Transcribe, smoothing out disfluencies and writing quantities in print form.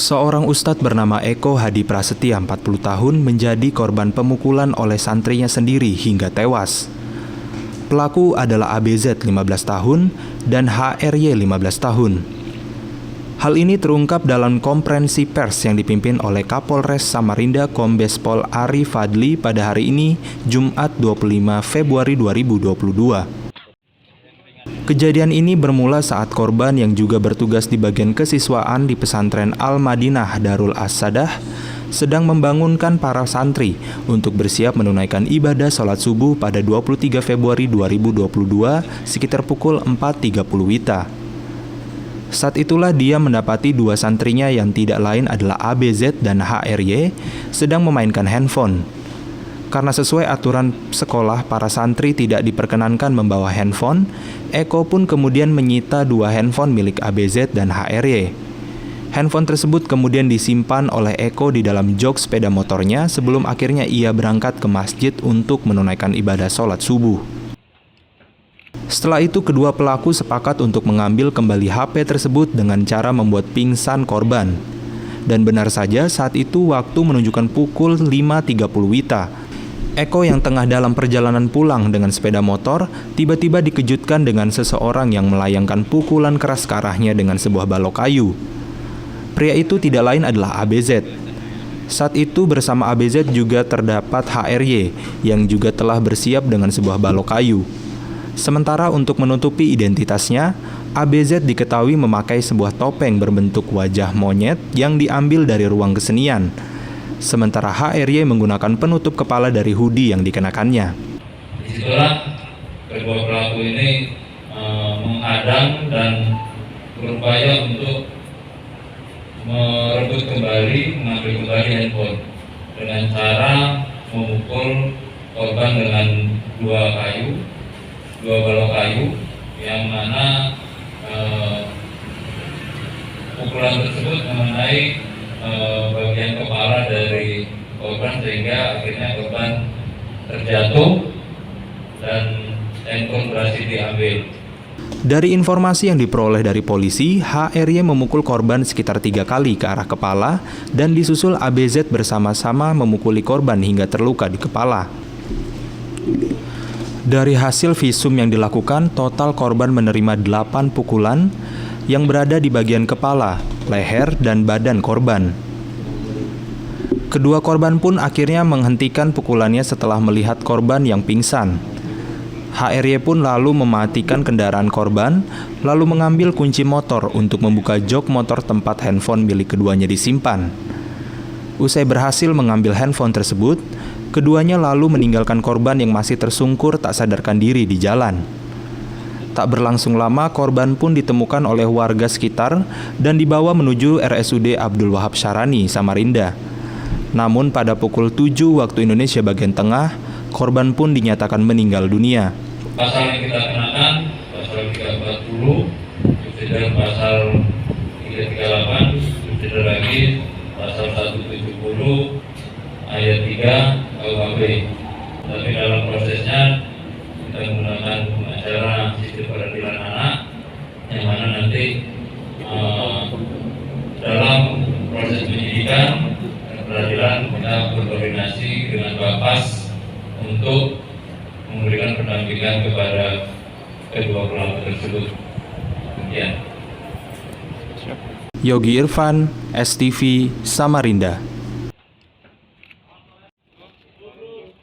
Seorang ustadz bernama Eko Hadi Prasetya, 40 tahun, menjadi korban pemukulan oleh santrinya sendiri hingga tewas. Pelaku adalah ABZ, 15 tahun, dan HRY, 15 tahun. Hal ini terungkap dalam konferensi pers yang dipimpin oleh Kapolres Samarinda Kombes Pol Ari Fadli pada hari ini, Jumat 25 Februari 2022. Kejadian ini bermula saat korban yang juga bertugas di bagian kesiswaan di pesantren Al-Madinah Darul As-Sadah sedang membangunkan para santri untuk bersiap menunaikan ibadah sholat subuh pada 23 Februari 2022 sekitar pukul 4.30 WITA. Saat itulah dia mendapati dua santrinya yang tidak lain adalah ABZ dan HRY sedang memainkan handphone. Karena sesuai aturan sekolah, para santri tidak diperkenankan membawa handphone. Eko pun kemudian menyita dua handphone milik ABZ dan HRY. Handphone tersebut kemudian disimpan oleh Eko di dalam jok sepeda motornya sebelum akhirnya ia berangkat ke masjid untuk menunaikan ibadah sholat subuh. Setelah itu, kedua pelaku sepakat untuk mengambil kembali HP tersebut dengan cara membuat pingsan korban. Dan benar saja, saat itu waktu menunjukkan pukul 5.30 WITA. Eko yang tengah dalam perjalanan pulang dengan sepeda motor, tiba-tiba dikejutkan dengan seseorang yang melayangkan pukulan keras ke arahnya dengan sebuah balok kayu. Pria itu tidak lain adalah ABZ. Saat itu bersama ABZ juga terdapat HRY yang juga telah bersiap dengan sebuah balok kayu. Sementara untuk menutupi identitasnya, ABZ diketahui memakai sebuah topeng berbentuk wajah monyet yang diambil dari ruang kesenian. Sementara HRY menggunakan penutup kepala dari hoodie yang dikenakannya. Disitulah kedua pelaku ini menghadang dan berupaya untuk merebut kembali, mengambil kembali handphone dengan cara memukul korban dengan dua balok kayu, yang mana pukulan tersebut mengenai bagian kepala dari korban sehingga akhirnya korban terjatuh dan handphone berhasil diambil. Dari informasi yang diperoleh dari polisi, HRY memukul korban sekitar 3 kali ke arah kepala dan disusul ABZ bersama-sama memukuli korban hingga terluka di kepala. Dari hasil visum yang dilakukan, total korban menerima 8 pukulan yang berada di bagian kepala, leher, dan badan korban. Kedua korban pun akhirnya menghentikan pukulannya setelah melihat korban yang pingsan. HRY pun lalu mematikan kendaraan korban, lalu mengambil kunci motor untuk membuka jok motor tempat handphone milik keduanya disimpan. Usai berhasil mengambil handphone tersebut, keduanya lalu meninggalkan korban yang masih tersungkur tak sadarkan diri di jalan. Tak berlangsung lama, korban pun ditemukan oleh warga sekitar dan dibawa menuju RSUD Abdul Wahab Syarani, Samarinda. Namun pada pukul 7 waktu Indonesia bagian tengah, korban pun dinyatakan meninggal dunia. Pasal yang kita kenakan, pasal 340, subsidiar pasal 338, subsidiar lagi pasal 170 ayat 3 KUHP. Tapi dalam prosesnya kita menggunakan acara sistem peradilan anak, yang mana nanti dalam proses penyidikan peradilan kita berkoordinasi dengan Bapas untuk memberikan pendampingan kepada kedua pelaku tersebut. Demikian. Yogi Irfan, STV, Samarinda.